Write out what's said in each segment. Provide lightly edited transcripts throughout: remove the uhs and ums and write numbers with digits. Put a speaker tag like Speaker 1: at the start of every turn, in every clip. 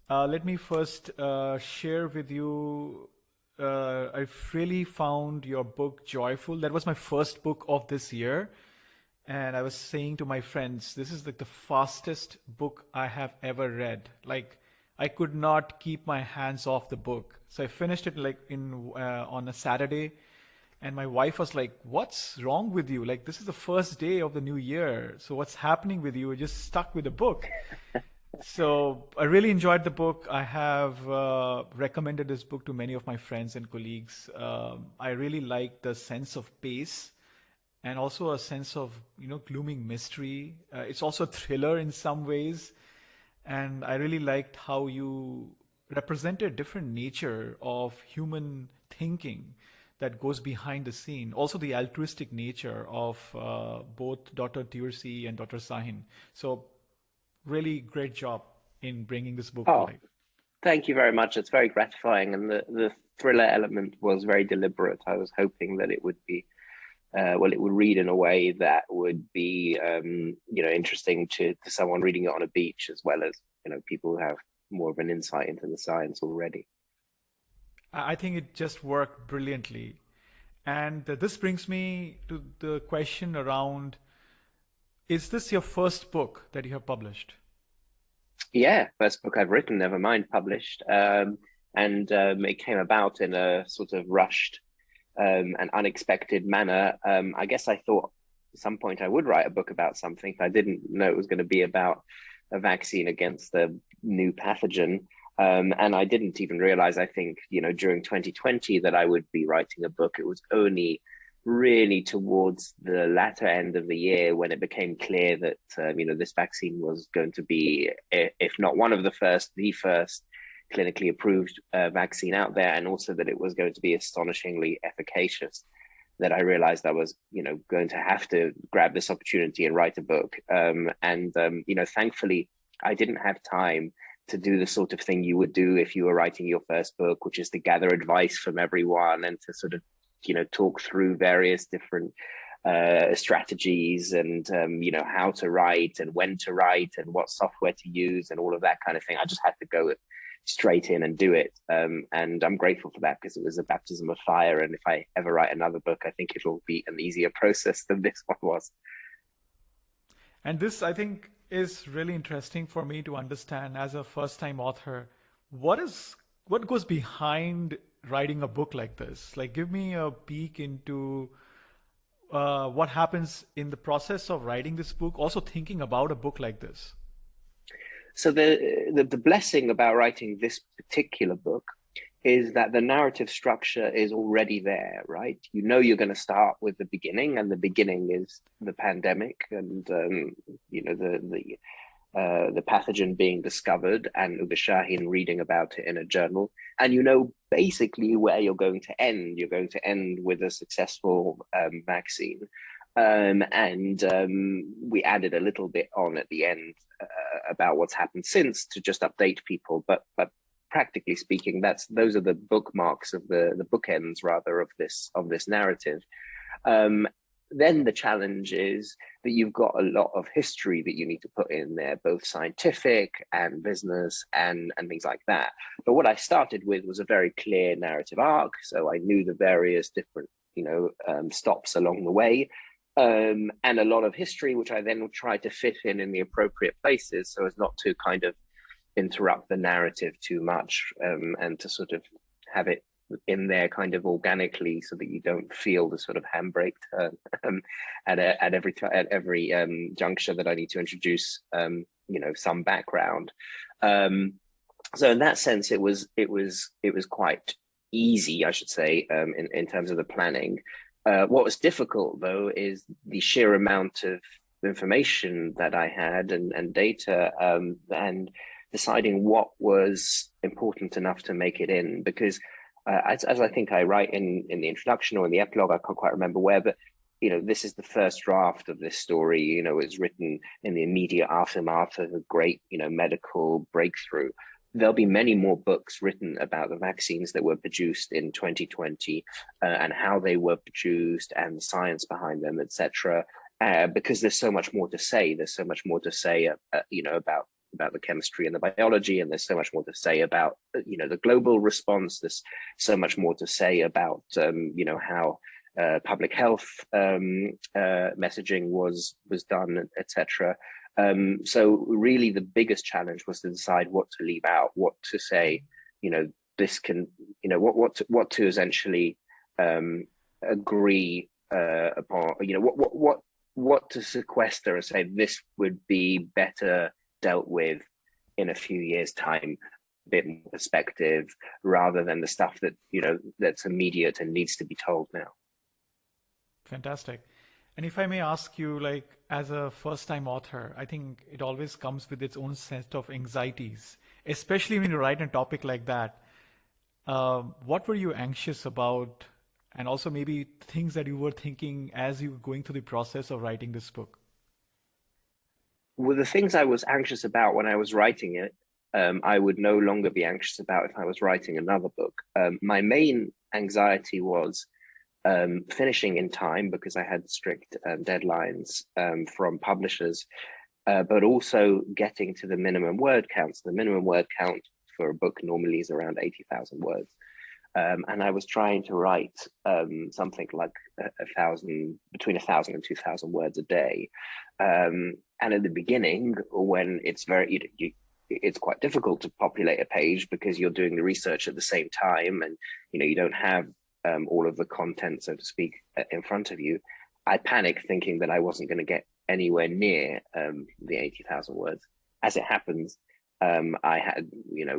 Speaker 1: Let me first share with you. I've really found your book joyful. That was my first book of this year. And I was saying to my friends, this is like the fastest book I have ever read. Like, I could not keep my hands off the book. So I finished it like in on a Saturday. And my wife was like, "What's wrong with you? Like, this is the first day of the new year. So what's happening with you? You're just stuck with the book." So I really enjoyed the book. I have recommended this book to many of my friends and colleagues. I really like the sense of pace and also a sense of, glooming mystery. It's also a thriller in some ways. And I really liked how you represented different nature of human thinking that goes behind the scene. Also the altruistic nature of both Dr. Tiursi and Dr. Sahin. So really great job in bringing this book to
Speaker 2: Oh,
Speaker 1: life.
Speaker 2: thank you very much. It's very gratifying, and the thriller element was very deliberate. I was hoping that it would be, well, it would read in a way that would be, interesting to someone reading it on a beach, as well as people who have more of an insight into the science already.
Speaker 1: I think it just worked brilliantly. And this brings me to the question around, is this your first book that you have published?
Speaker 2: Yeah, first book I've written, never mind published. And it came about in a sort of rushed and unexpected manner. I guess I thought at some point I would write a book about something. I didn't know it was going to be about a vaccine against the new pathogen. And I didn't even realize, I think, during 2020 that I would be writing a book. It was only really towards the latter end of the year when it became clear that this vaccine was going to be, if not one of the first, the first clinically approved vaccine out there, and also that it was going to be astonishingly efficacious. That I realized I was, going to have to grab this opportunity and write a book. Thankfully, I didn't have time to do the sort of thing you would do if you were writing your first book, which is to gather advice from everyone and to sort of talk through various different strategies and how to write and when to write and what software to use and all of that kind of thing. I just had to go straight in and do it, and I'm grateful for that because it was a baptism of fire. And if I ever write another book, I think it'll be an easier process than this one was.
Speaker 1: And this, I think, is really interesting for me to understand as a first-time author. What is what goes behind writing a book like this? Like, give me a peek into what happens in the process of writing this book, also thinking about a book like this.
Speaker 2: So the blessing about writing this particular book is that the narrative structure is already there, right? You're going to start with the beginning, and the beginning is the pandemic, and the pathogen being discovered, and Uga Shahin reading about it in a journal, and basically where you're going to end. You're going to end with a successful vaccine. And we added a little bit on at the end about what's happened since to just update people. But practically speaking, those are the bookmarks of the bookends rather of this narrative. Um, then the challenge is that you've got a lot of history that you need to put in there, both scientific and business and things like that. But what I started with was a very clear narrative arc, so I knew the various different stops along the way, and a lot of history, which I then tried to fit in the appropriate places so as not to kind of interrupt the narrative too much, and to sort of have it in there kind of organically so that you don't feel the sort of handbrake at every juncture that I need to introduce some background. Um, so in that sense, it was quite easy, I should say, in terms of the planning. What was difficult, though, is the sheer amount of information that I had and data, and deciding what was important enough to make it in. Because as I think I write in the introduction or in the epilogue, I can't quite remember where, but this is the first draft of this story. It's written in the immediate aftermath of a great medical breakthrough. There'll be many more books written about the vaccines that were produced in 2020, and how they were produced and the science behind them, etc. Because there's so much more to say. There's so much more to say, about about the chemistry and the biology, and there's so much more to say about the global response. There's so much more to say about how public health messaging was done, etc. So really, the biggest challenge was to decide what to leave out, what to say. This can, what to essentially agree upon. What to sequester and say this would be better dealt with in a few years' time, a bit more perspective, rather than the stuff that that's immediate and needs to be told now.
Speaker 1: Fantastic. And if I may ask you, like, as a first-time author, I think it always comes with its own set of anxieties, especially when you write a topic like that. What were you anxious about? And also maybe things that you were thinking as you were going through the process of writing this book?
Speaker 2: Well, the things I was anxious about when I was writing it, I would no longer be anxious about if I was writing another book. My main anxiety was finishing in time, because I had strict deadlines from publishers, but also getting to the minimum word count. So the minimum word count for a book normally is around 80,000 words. And I was trying to write something like between 1,000 and 2,000 words a day. And at the beginning, when it's it's quite difficult to populate a page because you're doing the research at the same time, and you don't have all of the content, so to speak, in front of you. I panicked thinking that I wasn't going to get anywhere near the 80,000 words. As it happens, I had,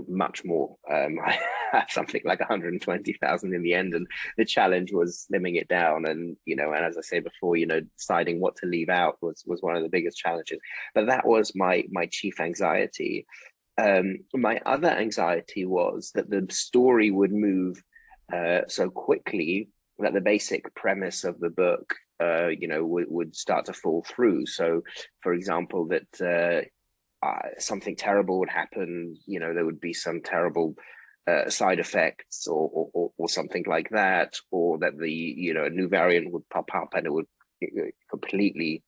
Speaker 2: much more. I had something like 120,000 in the end, and the challenge was slimming it down. And and as I say before, deciding what to leave out was one of the biggest challenges. But that was my chief anxiety. My other anxiety was that the story would move so quickly that the basic premise of the book, would start to fall through. So, for example, that something terrible would happen. There would be some terrible side effects, or something like that, or that a new variant would pop up and it would completely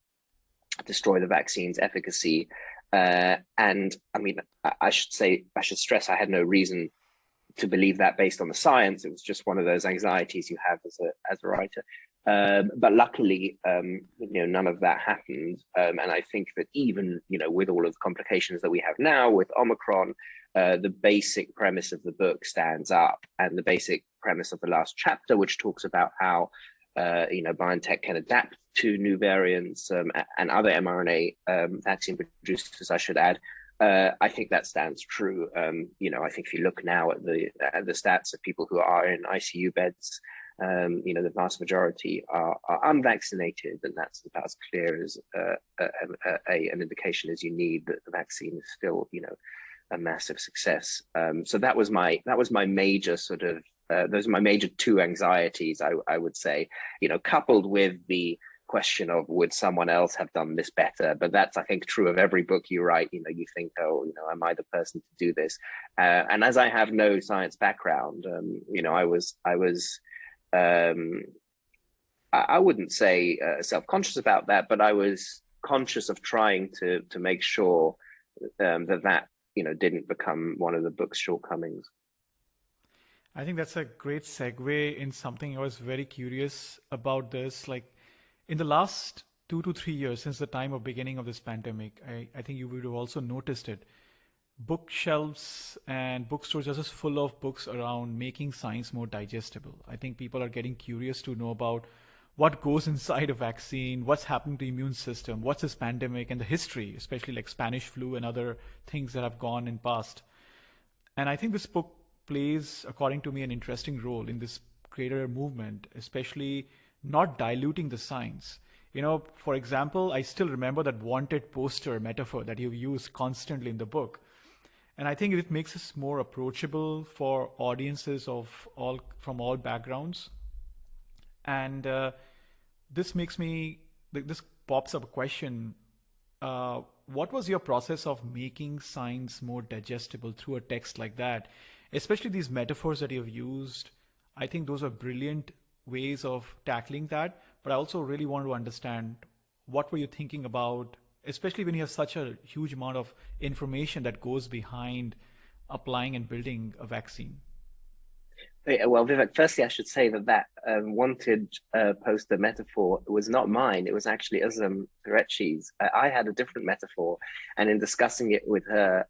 Speaker 2: destroy the vaccine's efficacy. And I mean, I should stress, I had no reason to believe that based on the science. It was just one of those anxieties you have as a writer. But luckily, none of that happened. And I think that even, with all of the complications that we have now with Omicron, the basic premise of the book stands up, and the basic premise of the last chapter, which talks about how, BioNTech can adapt to new variants and other mRNA vaccine producers, I should add. I think that stands true. I think if you look now at the stats of people who are in ICU beds, the vast majority are unvaccinated, and that's about as clear as an indication as you need that the vaccine is still, a massive success. So that was my major sort of those are my major two anxieties, I would say, coupled with the question of would someone else have done this better. But that's, I think, true of every book you write. You think, oh, am I the person to do this? And as I have no science background, I wouldn't say self-conscious about that, but I was conscious of trying to make sure that didn't become one of the book's shortcomings.
Speaker 1: I think that's a great segue in something I was very curious about this. Like, in the last 2 to 3 years, since the time of beginning of this pandemic, I think you would have also noticed it. Bookshelves and bookstores are just full of books around making science more digestible. I think people are getting curious to know about what goes inside a vaccine, what's happening to the immune system, what's this pandemic and the history, especially like Spanish flu and other things that have gone in past. And I think this book plays, according to me, an interesting role in this greater movement, especially not diluting the science. For example, I still remember that wanted poster metaphor that you use constantly in the book. And I think it makes us more approachable for audiences from all backgrounds. And this pops up a question. What was your process of making science more digestible through a text like that? Especially these metaphors that you've used. I think those are brilliant ways of tackling that. But I also really want to understand, what were you thinking about especially when you have such a huge amount of information that goes behind applying and building a vaccine?
Speaker 2: Yeah, well, Vivek, firstly, I should say that wanted poster metaphor was not mine. It was actually S03E02's. I had a different metaphor, and in discussing it with her,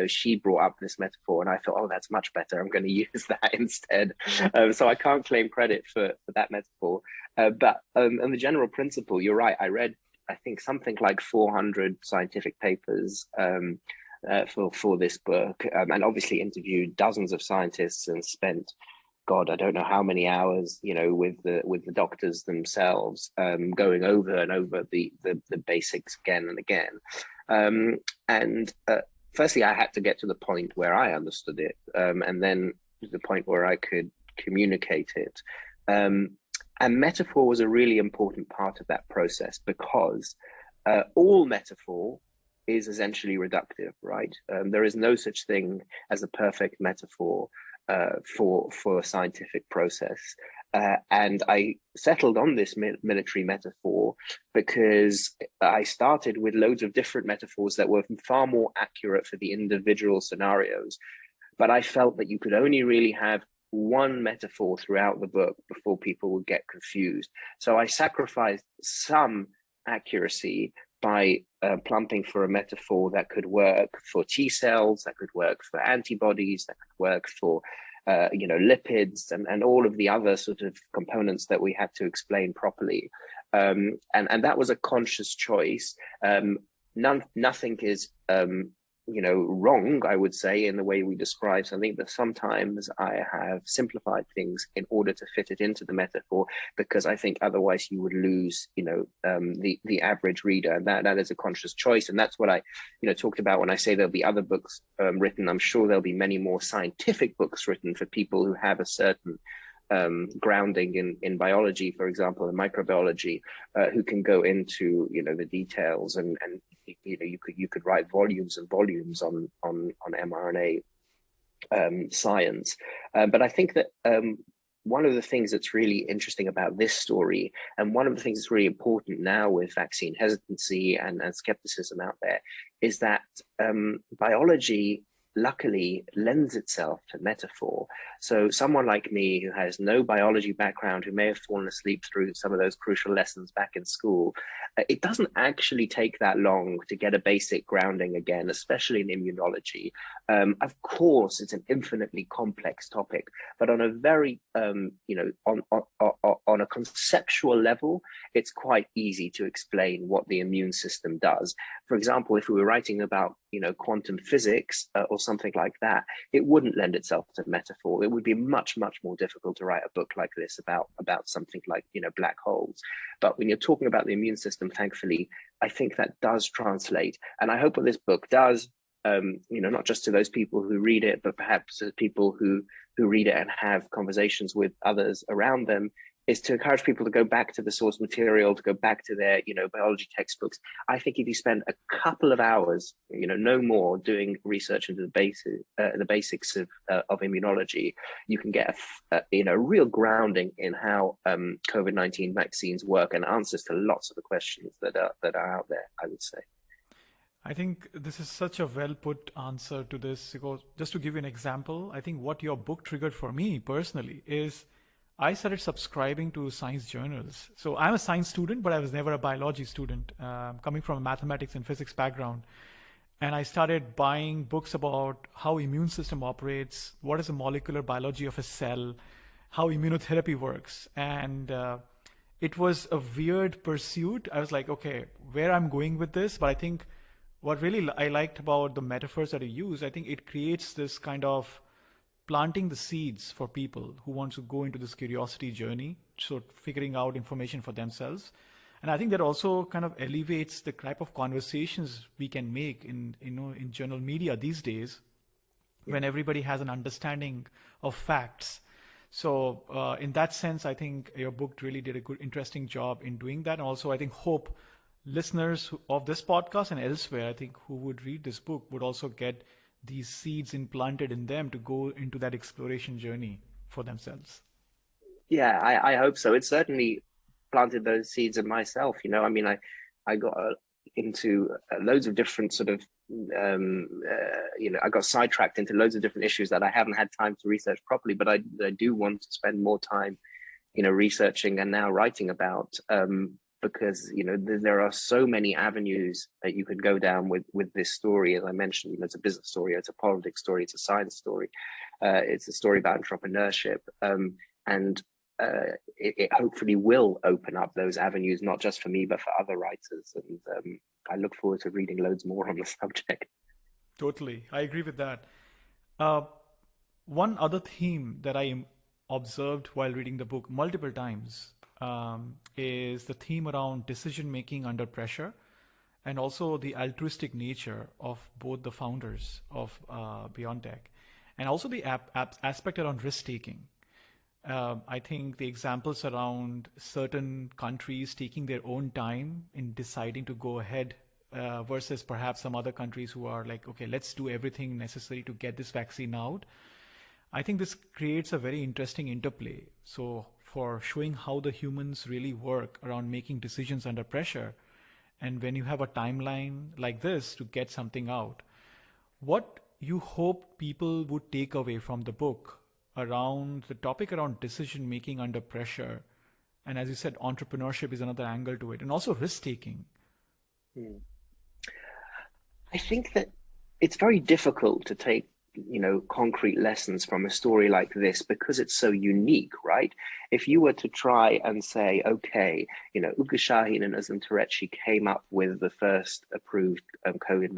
Speaker 2: she brought up this metaphor, and I thought, oh, that's much better. I'm going to use that instead. So I can't claim credit for that metaphor. But on the general principle, you're right. I read, I think, something like 400 scientific papers. For this book, and obviously interviewed dozens of scientists and spent, God, I don't know how many hours, with the doctors themselves, going over and over the basics again and again. And firstly, I had to get to the point where I understood it, and then to the point where I could communicate it. And metaphor was a really important part of that process, because all metaphor is essentially reductive, right? There is no such thing as a perfect metaphor for a scientific process. And I settled on this military metaphor because I started with loads of different metaphors that were far more accurate for the individual scenarios. But I felt that you could only really have one metaphor throughout the book before people would get confused. So I sacrificed some accuracy by plumping for a metaphor that could work for T cells, that could work for antibodies, that could work for lipids, and all of the other sort of components that we had to explain properly. And that was a conscious choice. Nothing is wrong, I would say, in the way we describe something, but sometimes I have simplified things in order to fit it into the metaphor, because I think otherwise you would lose, the average reader. And that is a conscious choice. And that's what I, talked about when I say there'll be other books written. I'm sure there'll be many more scientific books written for people who have a certain grounding in biology, for example, and microbiology, who can go into the details, and you could write volumes and volumes on mRNA science. But I think that one of the things that's really interesting about this story, and one of the things that's really important now with vaccine hesitancy and skepticism out there, is that biology luckily lends itself to metaphor. So someone like me, who has no biology background, who may have fallen asleep through some of those crucial lessons back in school, it doesn't actually take that long to get a basic grounding again, especially in immunology. Of course, it's an infinitely complex topic, but on a very, on a conceptual level, it's quite easy to explain what the immune system does. For example, if we were writing about quantum physics or something like that, it wouldn't lend itself to metaphor. It would be much more difficult to write a book like this about something like black holes. But when you're talking about the immune system, thankfully, I think that does translate. And I hope what this book does, not just to those people who read it, but perhaps to people who read it and have conversations with others around them, is to encourage people to go back to the source material, to go back to their, biology textbooks. I think if you spend a couple of hours, no more, doing research into the basics of immunology, you can get a real grounding in how COVID-19 vaccines work, and answers to lots of the questions that are out there, I would say.
Speaker 1: I think this is such a well put answer to this, because just to give you an example, I think what your book triggered for me personally is I started subscribing to science journals. So I'm a science student, but I was never a biology student, coming from a mathematics and physics background. And I started buying books about how immune system operates, what is the molecular biology of a cell, how immunotherapy works. And it was a weird pursuit. I was like, okay, where I'm going with this. But I think what really I liked about the metaphors that you use, I think it creates this kind of planting the seeds for people who want to go into this curiosity journey, so figuring out information for themselves. And I think that also kind of elevates the type of conversations we can make in journal media these days, when everybody has an understanding of facts. So in that sense, I think your book really did a good, interesting job in doing that. And also, I think hope listeners of this podcast and elsewhere, I think, who would read this book would also get these seeds implanted in them to go into that exploration journey for themselves.
Speaker 2: Yeah, I hope so. It certainly planted those seeds in myself. I got into loads of different sort of I got sidetracked into loads of different issues that I haven't had time to research properly, but I do want to spend more time researching and now writing about, because there are so many avenues that you could go down with this story. As I mentioned, it's a business story, it's a politics story, it's a science story, it's a story about entrepreneurship, and it hopefully will open up those avenues, not just for me but for other writers. And I look forward to reading loads more on the subject.
Speaker 1: Totally, I agree with that. Uh, One other theme that I observed while reading the book multiple times is the theme around decision making under pressure, and also the altruistic nature of both the founders of BioNTech, and also the aspect around risk taking. I think the examples around certain countries taking their own time in deciding to go ahead versus perhaps some other countries who are like, okay, let's do everything necessary to get this vaccine out. I think this creates a very interesting interplay. So, for showing how the humans really work around making decisions under pressure, and when you have a timeline like this to get something out, what you hope people would take away from the book around the topic around decision making under pressure, and as you said, entrepreneurship is another angle to it, and also risk taking.
Speaker 2: Hmm. I think that it's very difficult to take, concrete lessons from a story like this because it's so unique, right? If you were to try and say, okay, Ugur Sahin and Özlem Türeci came up with the first approved COVID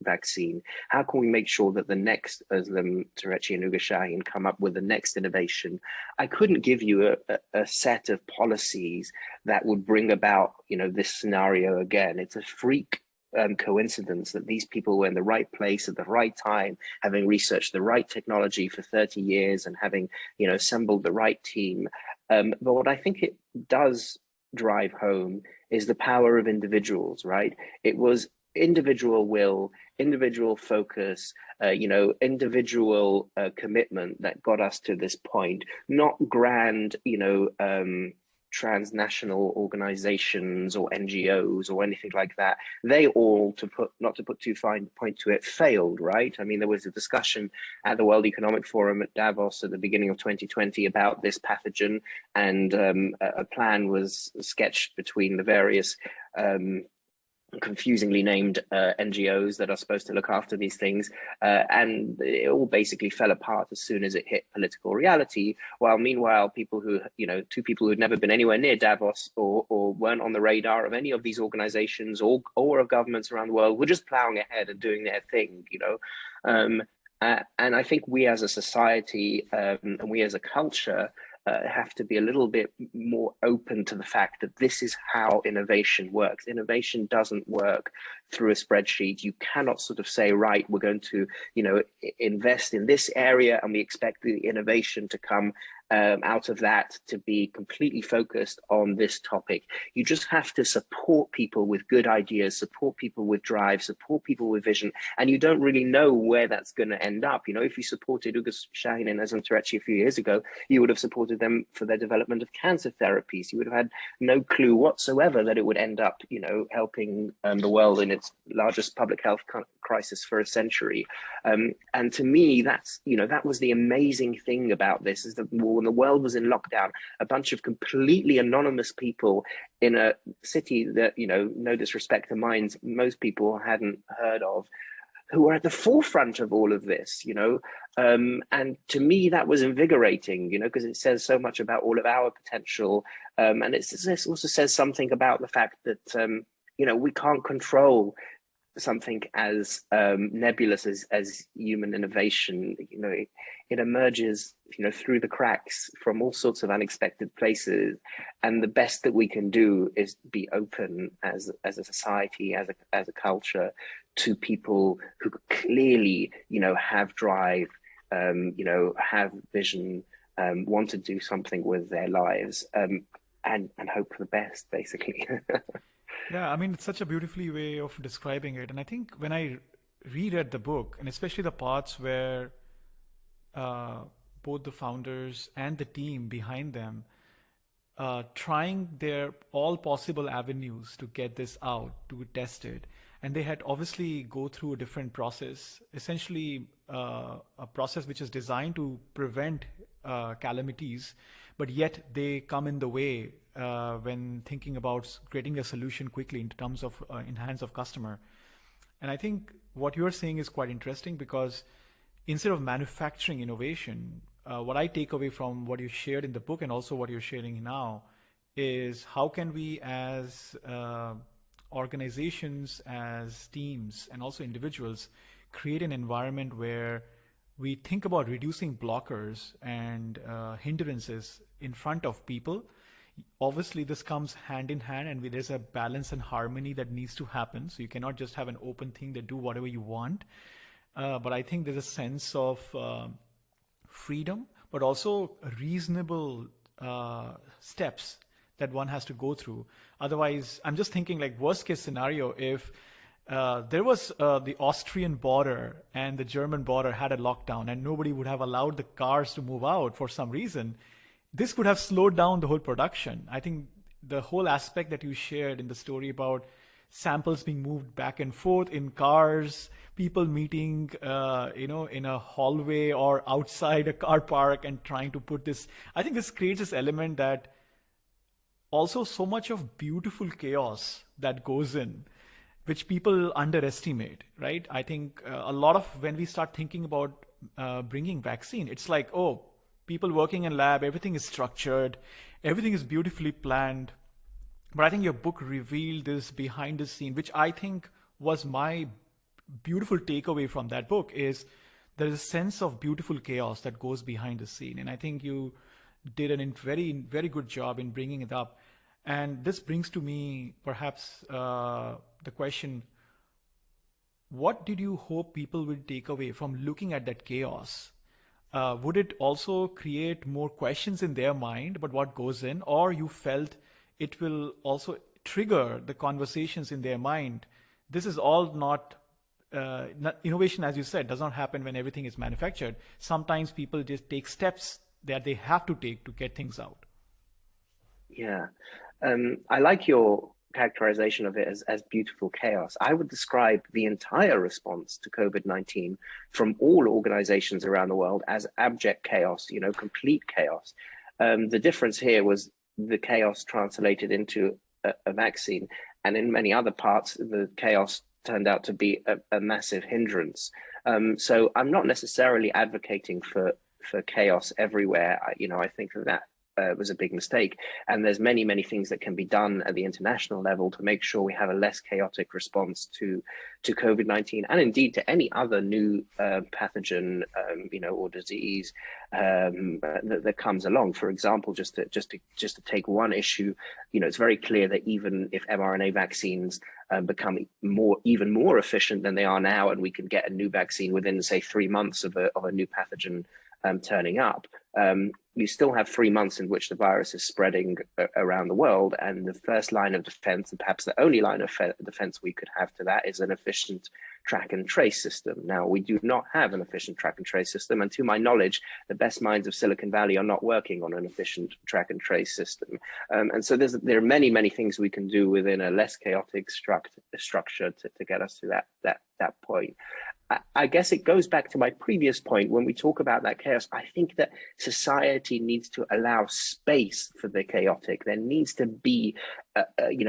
Speaker 2: vaccine. How can we make sure that the next Özlem Türeci and Ugur Sahin come up with the next innovation? I couldn't give you a set of policies that would bring about, this scenario again. It's a freak coincidence that these people were in the right place at the right time, having researched the right technology for 30 years and having, assembled the right team. But what I think it does drive home is the power of individuals, right? It was individual will, individual focus, individual commitment that got us to this point, not grand, transnational organizations or NGOs or anything like that. They all, not to put too fine a point to it, failed, right? I mean, there was a discussion at the World Economic Forum at Davos at the beginning of 2020 about this pathogen, and a plan was sketched between the various confusingly named NGOs that are supposed to look after these things, and it all basically fell apart as soon as it hit political reality. While meanwhile, two people who'd never been anywhere near Davos or weren't on the radar of any of these organizations or of governments around the world were just plowing ahead and doing their thing, and I think we as a society and we as a culture have to be a little bit more open to the fact that this is how innovation works. Innovation doesn't work through a spreadsheet. You cannot sort of say, right, we're going to, invest in this area and we expect the innovation to come out of that to be completely focused on this topic. You just have to support people with good ideas, support people with drive, support people with vision, and you don't really know where that's going to end up. If you supported Ugur Sahin and Özlem Türeci a few years ago, you would have supported them for their development of cancer therapies. You would have had no clue whatsoever that it would end up, helping the world in its largest public health crisis for a century. And to me, that was the amazing thing about this, is that when the world was in lockdown, a bunch of completely anonymous people in a city that, no disrespect to minds, most people hadn't heard of, who were at the forefront of all of this, and to me that was invigorating, because it says so much about all of our potential, and it also says something about the fact that we can't control something as nebulous as human innovation. It emerges through the cracks from all sorts of unexpected places, and the best that we can do is be open as a society, as a culture, to people who clearly have drive, have vision, want to do something with their lives, and hope for the best, basically.
Speaker 1: Yeah, I mean, it's such a beautifully way of describing it. And I think when I reread the book, and especially the parts where both the founders and the team behind them trying their all possible avenues to get this out, to test it. And they had obviously go through a different process, essentially a process which is designed to prevent calamities, but yet they come in the way when thinking about creating a solution quickly in terms of in hands of customer. And I think what you're saying is quite interesting because instead of manufacturing innovation, what I take away from what you shared in the book and also what you're sharing now is how can we as organizations, as teams, and also individuals create an environment where we think about reducing blockers and hindrances in front of people. Obviously, this comes hand in hand, and there's a balance and harmony that needs to happen. So you cannot just have an open thing that do whatever you want. But I think there's a sense of freedom, but also reasonable steps that one has to go through. Otherwise, I'm just thinking like worst case scenario, if there was the Austrian border and the German border had a lockdown and nobody would have allowed the cars to move out for some reason, this could have slowed down the whole production. I think the whole aspect that you shared in the story about samples being moved back and forth in cars, people meeting, in a hallway or outside a car park and trying to put this, I think this creates this element that also so much of beautiful chaos that goes in, which people underestimate, right? I think a lot of when we start thinking about bringing vaccine, it's like, oh, people working in lab, everything is structured, everything is beautifully planned. But I think your book revealed this behind the scene, which I think was my beautiful takeaway from that book is there is a sense of beautiful chaos that goes behind the scene. And I think you did a very, very good job in bringing it up. And this brings to me perhaps the question, what did you hope people will take away from looking at that chaos? Would it also create more questions in their mind about what goes in, or you felt it will also trigger the conversations in their mind? This is all not innovation, as you said, does not happen when everything is manufactured. Sometimes people just take steps that they have to take to get things out.
Speaker 2: Yeah. I like your characterization of it as beautiful chaos. I would describe the entire response to COVID-19 from all organizations around the world as abject chaos, complete chaos. The difference here was the chaos translated into a vaccine, and in many other parts, the chaos turned out to be a massive hindrance. So I'm not necessarily advocating for chaos everywhere. I think that was a big mistake. And there's many, many things that can be done at the international level to make sure we have a less chaotic response to COVID-19 and indeed to any other new pathogen, or disease that comes along. For example, just to take one issue, it's very clear that even if mRNA vaccines become even more efficient than they are now, and we can get a new vaccine within, say, 3 months of a new pathogen turning up, you still have 3 months in which the virus is spreading around the world. And the first line of defense, and perhaps the only line of defense we could have to that, is an efficient track and trace system. Now, we do not have an efficient track and trace system. And to my knowledge, the best minds of Silicon Valley are not working on an efficient track and trace system. And so there are many, many things we can do within a less chaotic structure to get us to that point. I guess it goes back to my previous point. When we talk about that chaos, I think that society needs to allow space for the chaotic. There needs to be,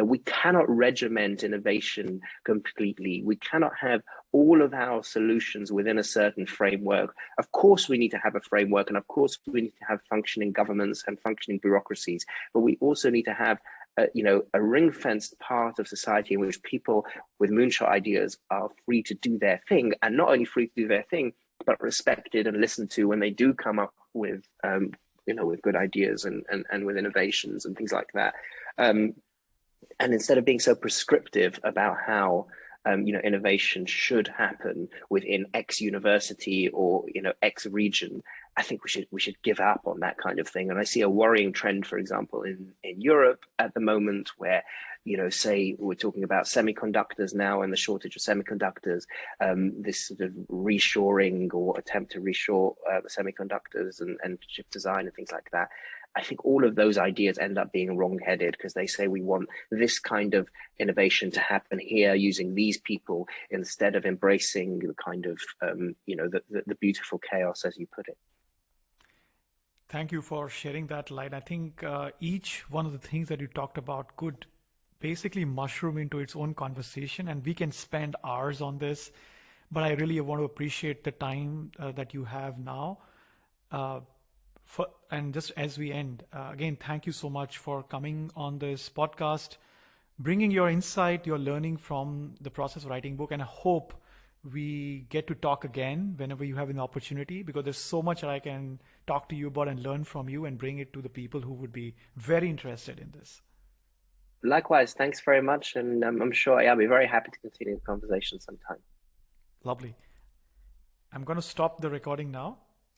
Speaker 2: we cannot regiment innovation completely. We cannot have all of our solutions within a certain framework. Of course, we need to have a framework, and of course, we need to have functioning governments and functioning bureaucracies, but we also need to have a ring-fenced part of society in which people with moonshot ideas are free to do their thing, and not only free to do their thing, but respected and listened to when they do come up with, with good ideas and with innovations and things like that. And instead of being so prescriptive about how innovation should happen within X university or X region, I think we should give up on that kind of thing. And I see a worrying trend, for example, in Europe at the moment, where say we're talking about semiconductors now and the shortage of semiconductors, this sort of reshoring or attempt to reshore the semiconductors and chip design and things like that. I think all of those ideas end up being wrong-headed because they say we want this kind of innovation to happen here using these people instead of embracing the kind of the beautiful chaos, as you put it.
Speaker 1: Thank you for sharing that light. I think each one of the things that you talked about could basically mushroom into its own conversation, and we can spend hours on this. But I really want to appreciate the time that you have now. And just as we end, again, thank you so much for coming on this podcast, bringing your insight, your learning from the process of writing book. And I hope we get to talk again whenever you have an opportunity, because there's so much that I can talk to you about and learn from you and bring it to the people who would be very interested in this.
Speaker 2: Likewise, thanks very much. And I'm sure I'll be very happy to continue the conversation sometime.
Speaker 1: Lovely. I'm going to stop the recording now.